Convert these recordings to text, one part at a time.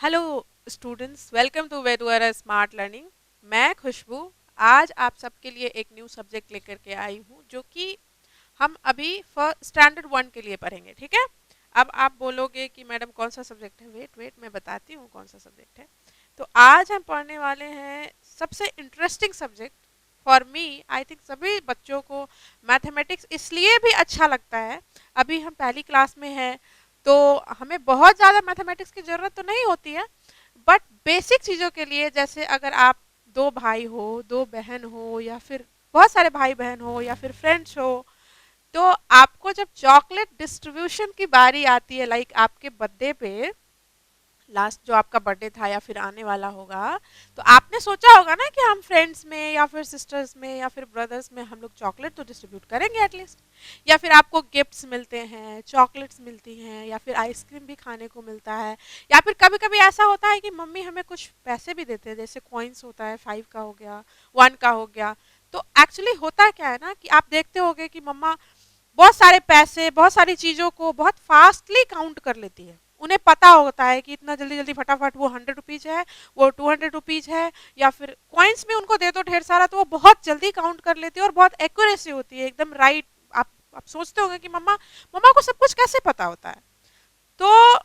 Hello students, welcome to Veduara smart learning. मैं खुशबू आज आप सबके लिए एक न्यू सब्जेक्ट लेकर के आई हूँ जो कि हम अभी स्टैंडर्ड 1 के लिए पढ़ेंगे। ठीक है। अब आप बोलोगे कि मैडम कौन सा सब्जेक्ट है। वेट वेट मैं बताती हूँ कौन सा सब्जेक्ट है। तो आज हम पढ़ने वाले हैं सबसे interesting subject for me. I think सभी बच्चों को मैथमेटिक्स इसलिए भी अच्छा लगता है। अभी हम पहली क्लास में हैं तो हमें बहुत ज़्यादा मैथमेटिक्स की ज़रूरत तो नहीं होती है, बट बेसिक चीज़ों के लिए, जैसे अगर आप दो भाई हो, दो बहन हो, या फिर बहुत सारे भाई बहन हो, या फिर फ्रेंड्स हो, तो आपको जब चॉकलेट डिस्ट्रीब्यूशन की बारी आती है, लाइक आपके बर्थडे पे, लास्ट जो आपका बर्थडे था या फिर आने वाला होगा, तो आपने सोचा होगा ना कि हम फ्रेंड्स में या फिर सिस्टर्स में या फिर ब्रदर्स में हम लोग चॉकलेट तो डिस्ट्रीब्यूट करेंगे एटलीस्ट। या फिर आपको गिफ्ट्स मिलते हैं, चॉकलेट्स मिलती हैं, या फिर आइसक्रीम भी खाने को मिलता है, या फिर कभी कभी ऐसा होता है कि मम्मी हमें कुछ पैसे भी देते हैं, जैसे कॉइन्स होता है, 5 का हो गया, 1 का हो गया। तो एक्चुअली होता क्या है ना कि आप देखते होगे कि मम्मा बहुत सारे पैसे, बहुत सारी चीज़ों को बहुत फास्टली काउंट कर लेती है। उन्हें पता होता है कि इतना जल्दी जल्दी फटाफट वो 100 रुपीज़ है, वो 200 रुपीज़ है, या फिर कॉइन्स भी उनको दे दो ढेर सारा तो वो बहुत जल्दी काउंट कर लेती है और बहुत एक्यूरेसी होती है, एकदम राइट। आप सोचते होंगे कि मम्मा मम्मा को सब कुछ कैसे पता होता है। तो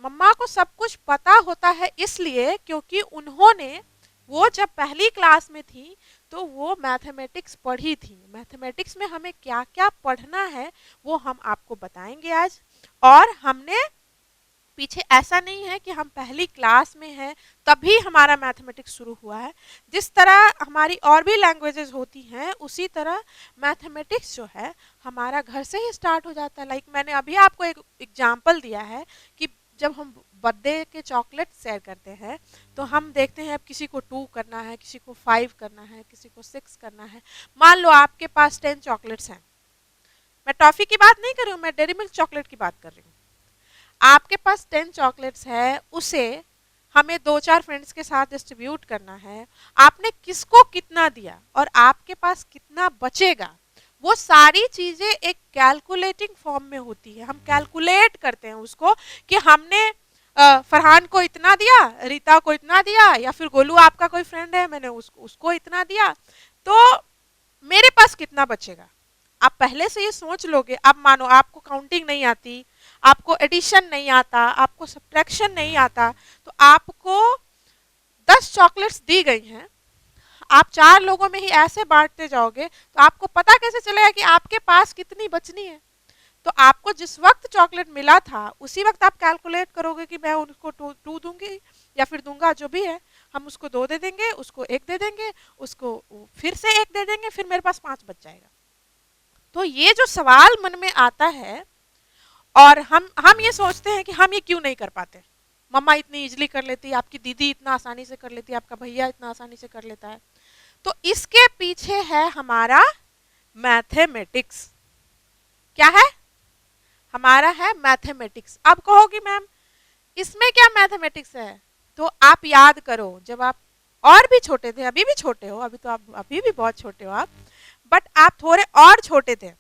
मम्मा को सब कुछ पता होता है इसलिए क्योंकि उन्होंने, वो जब पहली क्लास में थी तो वो मैथमेटिक्स पढ़ी थी। मैथमेटिक्स में हमें क्या क्या पढ़ना है वो हम आपको बताएंगे आज। और हमने पीछे ऐसा नहीं है कि हम पहली क्लास में हैं तभी हमारा मैथमेटिक्स शुरू हुआ है। जिस तरह हमारी और भी लैंग्वेजेस होती हैं उसी तरह मैथमेटिक्स जो है हमारा घर से ही स्टार्ट हो जाता है। लाइक मैंने अभी आपको एक एग्जांपल दिया है कि जब हम बर्थडे के चॉकलेट शेयर करते हैं तो हम देखते हैं अब किसी को 2 करना है, किसी को 5 करना है, किसी को 6 करना है। मान लो आपके पास 10 चॉकलेट्स हैं। मैं टॉफी की बात नहीं कर रही हूँ, मैं डेयरी मिल्क चॉकलेट की बात कर रही हूँ। आपके पास 10 चॉकलेट्स है, उसे हमें दो चार फ्रेंड्स के साथ डिस्ट्रीब्यूट करना है। आपने किसको कितना दिया और आपके पास कितना बचेगा, वो सारी चीजें एक कैलकुलेटिंग फॉर्म में होती है। हम कैलकुलेट करते हैं उसको कि हमने फरहान को इतना दिया, रीता को इतना दिया, या फिर गोलू आपका कोई फ्रेंड है, मैंने उसको इतना दिया, तो मेरे पास कितना बचेगा। आप पहले से ये सोच लोगे। अब मानो आपको काउंटिंग नहीं आती, आपको एडिशन नहीं आता, आपको सब्ट्रैक्शन नहीं आता, तो आपको 10 चॉकलेट्स दी गई हैं, आप 4 लोगों में ही ऐसे बांटते जाओगे तो आपको पता कैसे चलेगा कि आपके पास कितनी बचनी है। तो आपको जिस वक्त चॉकलेट मिला था उसी वक्त आप कैलकुलेट करोगे कि मैं उनको 2 दूंगी या फिर दूंगा, जो भी है। हम उसको 2 दे देंगे, उसको 1 दे देंगे, उसको फिर से 1 दे देंगे, फिर मेरे पास 5 बच जाएगा। तो ये जो सवाल मन में आता है, और हम ये सोचते हैं कि हम ये क्यों नहीं कर पाते। मम्मा इतनी इजीली कर लेती, आपकी दीदी इतना आसानी से कर लेती, आपका भैया इतना आसानी से कर लेता है। तो इसके पीछे है हमारा मैथमेटिक्स। क्या है? हमारा है मैथमेटिक्स। अब कहोगी मैम इसमें क्या मैथमेटिक्स है? तो आप याद करो, जब आप और भी छोटे थे, अभी भी छोटे हो, अभी तो आप अभी भी बहुत छोटे हो आप, बट आप थोड़े और छोटे थे,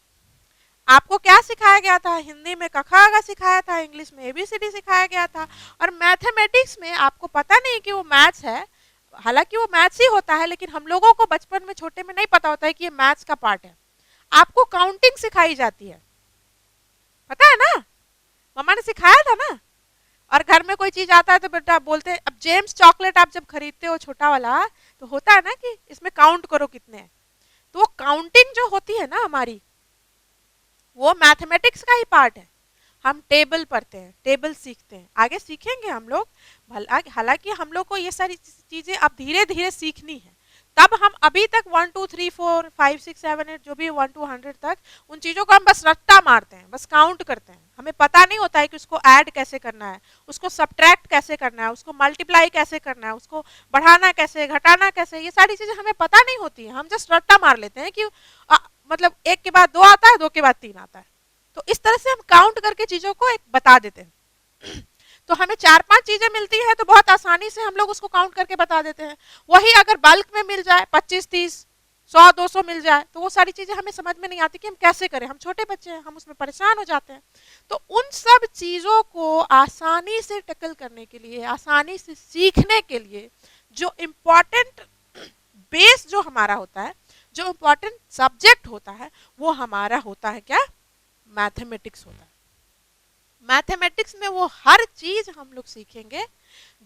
आपको क्या सिखाया गया था? हिंदी में क ख ग सिखाया था, इंग्लिश में ABCD सिखाया गया था। और मैथमेटिक्स में आपको पता नहीं कि वो मैथ्स है, हालांकि वो मैथ्स ही होता है, लेकिन हम लोगों को बचपन में छोटे में नहीं पता होता है कि ये मैथ्स का पार्ट है। आपको काउंटिंग सिखाई जाती है, पता है ना, मम्मा ने सिखाया था ना। और घर में कोई चीज आता है तो बेटा बोलते हैं, अब जेम्स चॉकलेट आप जब खरीदते हो छोटा वाला, तो होता है ना कि इसमें काउंट करो कितने हैं। तो वो काउंटिंग जो होती है ना हमारी, वो मैथमेटिक्स का ही पार्ट है। हम टेबल पढ़ते हैं, टेबल सीखते हैं, आगे सीखेंगे हम लोग। हालांकि हम लोग को ये सारी चीजें अब धीरे धीरे सीखनी है। तब हम अभी तक 1 2 3 4 5 6 7 8 जो भी 1 to 100 तक, उन चीजों को हम बस रट्टा मारते हैं, बस काउंट करते हैं। हमें पता नहीं होता है कि उसको ऐड कैसे करना है, उसको सब्ट्रैक्ट कैसे करना है, उसको मल्टीप्लाई कैसे करना है, उसको बढ़ाना कैसे, घटाना कैसे, ये सारी चीजें हमें पता नहीं होती है। हम जस्ट रट्टा मार लेते हैं कि मतलब 1 के बाद 2 आता है, 2 के बाद 3 आता है। तो इस तरह से हम काउंट करके चीजों को एक बता देते हैं। तो हमें 4 5 चीजें मिलती है तो बहुत आसानी से हम लोग उसको काउंट करके बता देते हैं। वही अगर बल्क में मिल जाए 25 30 100-200 मिल जाए, तो वो सारी चीज़ें हमें समझ में नहीं आती कि हम कैसे करें, हम छोटे बच्चे हैं, हम उसमें परेशान हो जाते हैं। तो उन सब चीज़ों को आसानी से टैकल करने के लिए, आसानी से सीखने के लिए जो इम्पॉर्टेंट बेस जो हमारा होता है, जो इम्पॉर्टेंट सब्जेक्ट होता है, वो हमारा होता है क्या, मैथमेटिक्स होता है। मैथमेटिक्स में वो हर चीज हम लोग सीखेंगे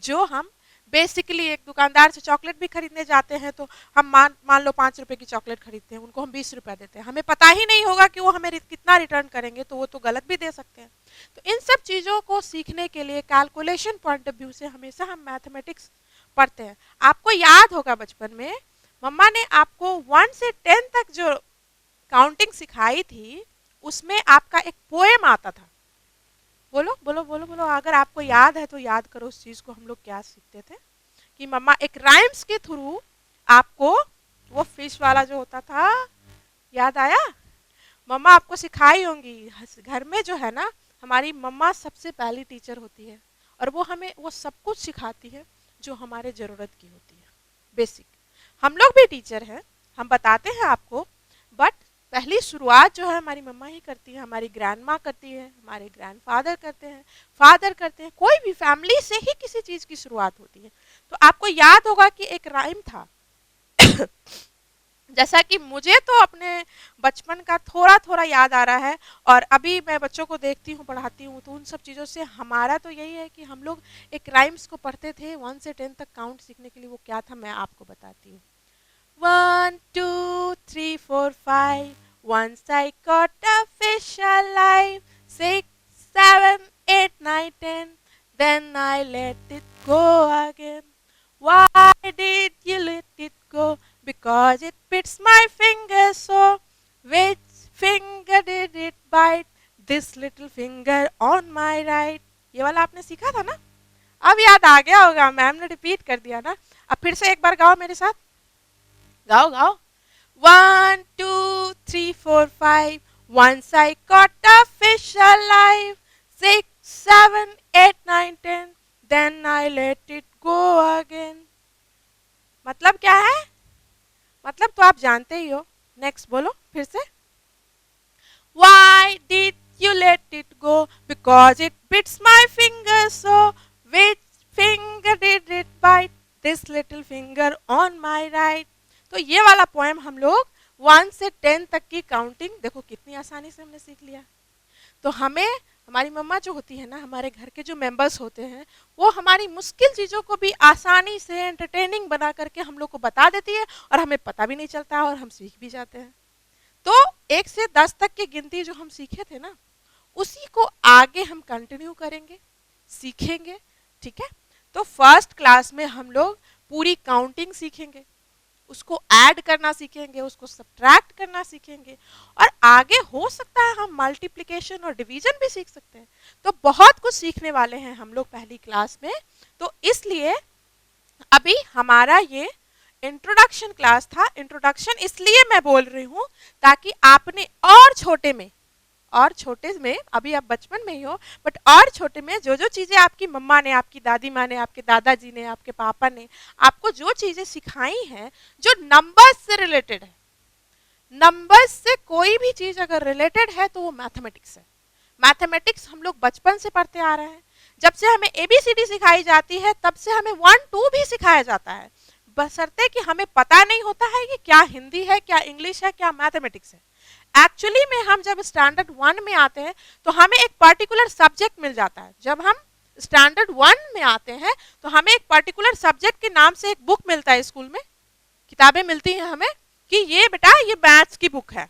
जो हम बेसिकली, एक दुकानदार से चॉकलेट भी खरीदने जाते हैं तो हम मान लो 5 रुपए की चॉकलेट खरीदते हैं, उनको हम 20 रुपए देते हैं, हमें पता ही नहीं होगा कि वो हमें कितना रिटर्न करेंगे, तो वो तो गलत भी दे सकते हैं। तो इन सब चीज़ों को सीखने के लिए कैलकुलेशन पॉइंट ऑफ व्यू से हमेशा हम मैथमेटिक्स पढ़ते हैं। आपको याद होगा बचपन में मम्मा ने आपको 1 से 10 तक जो काउंटिंग सिखाई थी, उसमें आपका एक पोएम आता था। बोलो बोलो बोलो बोलो, अगर आपको याद है तो याद करो उस चीज को हम लोग क्या सीखते थे, कि मम्मा एक राइम्स के थ्रू आपको वो फिश वाला जो होता था, याद आया, मम्मा आपको सिखाई होंगी। घर में जो है ना, हमारी मम्मा सबसे पहली टीचर होती है, और वो हमें वो सब कुछ सिखाती है जो हमारे ज़रूरत की होती है, बेसिक। हम लोग भी टीचर हैं, हम बताते हैं आपको, बट पहली शुरुआत जो है हमारी मम्मा ही करती है, हमारी ग्रैंड माँ करती है, हमारे ग्रैंडफादर करते हैं, फादर करते हैं, कोई भी फैमिली से ही किसी चीज़ की शुरुआत होती है। तो आपको याद होगा कि एक राइम था जैसा कि मुझे तो अपने बचपन का थोड़ा थोड़ा याद आ रहा है, और अभी मैं बच्चों को देखती हूँ, पढ़ाती हूँ, तो उन सब चीज़ों से हमारा तो यही है कि हम लोग एक राइम्स को पढ़ते थे 1 से 10 तक काउंट सीखने के लिए। वो क्या था मैं आपको बताती हूँ। 1 2 3 4 5, once I caught a fish alive, 6 7 8 9 10, then I let it go again. Why did you let it go? Because it bits my finger so. Which finger did it bite? This little finger on my right. ये वाला आपने सीखा था ना, अब याद आ गया होगा, मैम ने रिपीट कर दिया ना। अब फिर से एक बार गाओ मेरे साथ, गाओ गाओ। 1 2 3 4 5, once I caught a fish alive, 6 7 8 9 10, then I let it go again. मतलब क्या है, मतलब तो आप जानते ही हो। नेक्स्ट बोलो फिर से। Why did you let it go? Because it bits my finger so. Which finger did it bite? This little finger on my right. तो ये वाला पोएम हम लोग 1 से 10 तक की काउंटिंग, देखो कितनी आसानी से हमने सीख लिया। तो हमें, हमारी मम्मा जो होती है ना, हमारे घर के जो मेंबर्स होते हैं, वो हमारी मुश्किल चीज़ों को भी आसानी से एंटरटेनिंग बना करके हम लोग को बता देती है, और हमें पता भी नहीं चलता और हम सीख भी जाते हैं। तो 1 से 10 तक की गिनती जो हम सीखे थे ना, उसी को आगे हम कंटिन्यू करेंगे, सीखेंगे, ठीक है। तो फर्स्ट क्लास में हम लोग पूरी काउंटिंग सीखेंगे, उसको ऐड करना सीखेंगे, उसको सब्ट्रैक्ट करना सीखेंगे, और आगे हो सकता है हम मल्टीप्लिकेशन और डिवीजन भी सीख सकते हैं। तो बहुत कुछ सीखने वाले हैं हम लोग पहली क्लास में। तो इसलिए अभी हमारा ये इंट्रोडक्शन क्लास था। इंट्रोडक्शन इसलिए मैं बोल रही हूँ ताकि आपने और छोटे में, और छोटे में, अभी आप बचपन में ही हो, बट और छोटे में जो जो चीज़ें आपकी मम्मा ने, आपकी दादी माँ ने, आपके दादाजी ने, आपके पापा ने आपको जो चीज़ें सिखाई हैं, जो नंबर्स से रिलेटेड है, नंबर्स से कोई भी चीज़ अगर रिलेटेड है तो वो मैथमेटिक्स है। मैथमेटिक्स हम लोग बचपन से पढ़ते आ रहे हैं। जब से हमें ABCD सिखाई जाती है, तब से हमें 1 2 भी सिखाया जाता है, बशर्ते कि हमें पता नहीं होता है कि क्या हिंदी है, क्या इंग्लिश है, क्या मैथमेटिक्स है। एक्चुअली में हम जब स्टैंडर्ड 1 में आते हैं तो हमें एक पर्टिकुलर सब्जेक्ट मिल जाता है। जब हम स्टैंडर्ड 1 में आते हैं तो हमें एक पर्टिकुलर सब्जेक्ट के नाम से एक बुक मिलता है, स्कूल में किताबें मिलती हैं हमें, कि ये बेटा ये मैथ्स की बुक है,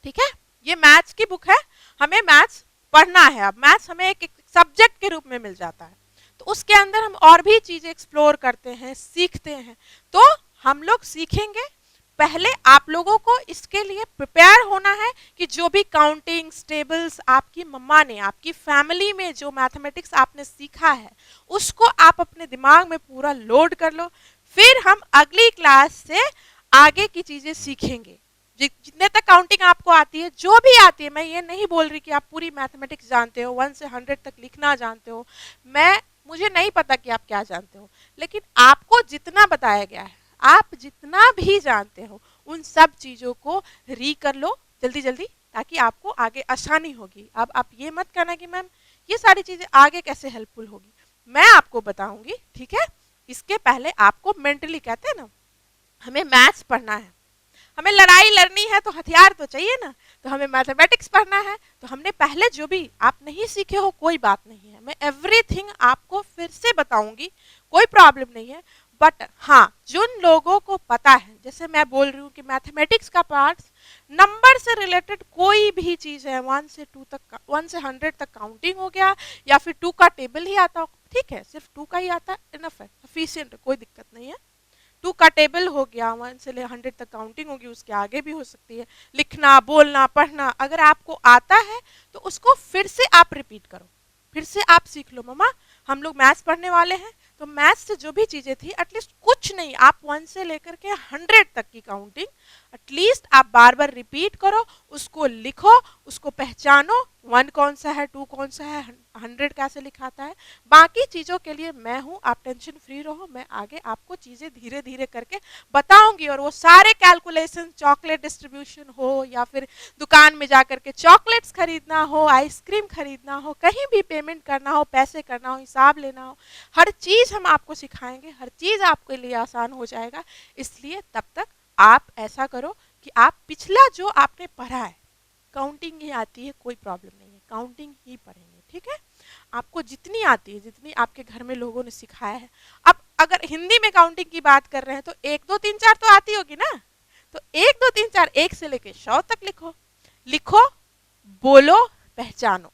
ठीक है, ये मैथ्स की बुक है, हमें मैथ्स पढ़ना है। अब मैथ्स हमें एक सब्जेक्ट के रूप में मिल जाता है, तो उसके अंदर हम और भी चीज़ें एक्सप्लोर करते हैं, सीखते हैं। तो हम लोग सीखेंगे, पहले आप लोगों को इसके लिए प्रिपेयर होना है कि जो भी काउंटिंग टेबल्स आपकी मम्मा ने, आपकी फैमिली में जो मैथमेटिक्स आपने सीखा है, उसको आप अपने दिमाग में पूरा लोड कर लो। फिर हम अगली क्लास से आगे की चीज़ें सीखेंगे। जितने तक काउंटिंग आपको आती है, जो भी आती है, मैं ये नहीं बोल रही कि आप पूरी मैथमेटिक्स जानते हो, 1 से 100 तक लिखना जानते हो, मुझे नहीं पता कि आप क्या जानते हो, लेकिन आपको जितना बताया गया है, आप जितना भी जानते हो उन सब चीज़ों को री कर लो जल्दी जल्दी, ताकि आपको आगे आसानी होगी। अब आप ये मत कहना कि मैम ये सारी चीज़ें आगे कैसे हेल्पफुल होगी, मैं आपको बताऊंगी, ठीक है। इसके पहले आपको मेंटली, कहते हैं ना, हमें मैथ्स पढ़ना है, हमें लड़ाई लड़नी है तो हथियार तो चाहिए ना, तो हमें मैथमेटिक्स पढ़ना है। तो हमने पहले जो भी आप नहीं सीखे हो कोई बात नहीं है, मैं एवरीथिंग आपको फिर से बताऊंगी, कोई प्रॉब्लम नहीं है। बट हाँ, जिन लोगों को पता है, जैसे मैं बोल रही हूँ कि मैथमेटिक्स का पार्ट नंबर से रिलेटेड कोई भी चीज़ है, 1 से 100 तक काउंटिंग हो गया, या फिर 2 का टेबल ही आता हो, ठीक है, सिर्फ 2 का ही आता है, इनफ है, सफिशियंट है, कोई दिक्कत नहीं है। 2 का टेबल हो गया, 1 से 100 तक काउंटिंग होगी, उसके आगे भी हो सकती है, लिखना बोलना पढ़ना अगर आपको आता है तो उसको फिर से आप रिपीट करो, फिर से आप सीख लो। मम्मा हम लोग मैथ्स पढ़ने वाले हैं, तो मैथ्स से जो भी चीज़ें थी एटलीस्ट कुछ नहीं, आप 1 से लेकर के 100 तक की काउंटिंग एटलीस्ट आप बार बार रिपीट करो, उसको लिखो, उसको पहचानो, 1 कौन सा है, 2 कौन सा है, 100 कैसे लिखाता है। बाकी चीज़ों के लिए मैं हूँ, आप टेंशन फ्री रहो, मैं आगे आपको चीज़ें धीरे धीरे करके बताऊंगी। और वो सारे कैलकुलेशन, चॉकलेट डिस्ट्रीब्यूशन हो या फिर दुकान में जा करके चॉकलेट्स खरीदना हो, आइसक्रीम खरीदना हो, कहीं भी पेमेंट करना हो, पैसे करना हो, हिसाब लेना हो, हर चीज़ हम आपको सिखाएंगे, हर चीज़ आपके लिए आसान हो जाएगा। इसलिए तब तक आप ऐसा करो कि आप पिछला जो आपने पढ़ा है, काउंटिंग ही आती है कोई प्रॉब्लम नहीं है, काउंटिंग ही पढ़ेंगे, ठीक है। आपको जितनी आती है, जितनी आपके घर में लोगों ने सिखाया है। अब अगर हिंदी में काउंटिंग की बात कर रहे हैं तो 1 2 3 4 तो आती होगी ना, तो 1 2 3 4 1 से लेके 100 तक लिखो, लिखो, बोलो, पहचानो।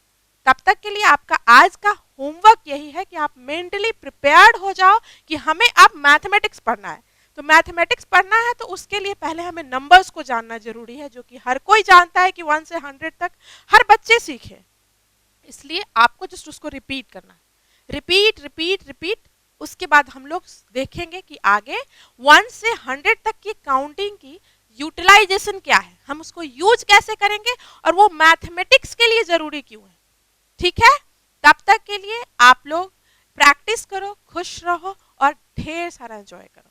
तब तक के लिए आपका आज का होमवर्क यही है कि आप मेंटली प्रिपेयर्ड हो जाओ कि हमें अब मैथमेटिक्स पढ़ना है। तो मैथमेटिक्स पढ़ना है तो उसके लिए पहले हमें नंबर्स को जानना जरूरी है, जो कि हर कोई जानता है कि 1 से 100 तक हर बच्चे सीखे। इसलिए आपको जस्ट उसको रिपीट करना है, रिपीट रिपीट रिपीट। उसके बाद हम लोग देखेंगे कि आगे 1 से 100 तक की काउंटिंग की यूटिलाइजेशन क्या है, हम उसको यूज कैसे करेंगे, और वो मैथमेटिक्स के लिए जरूरी क्यों है, ठीक है। तब तक के लिए आप लोग प्रैक्टिस करो, खुश रहो और ढेर सारा एंजॉय करो।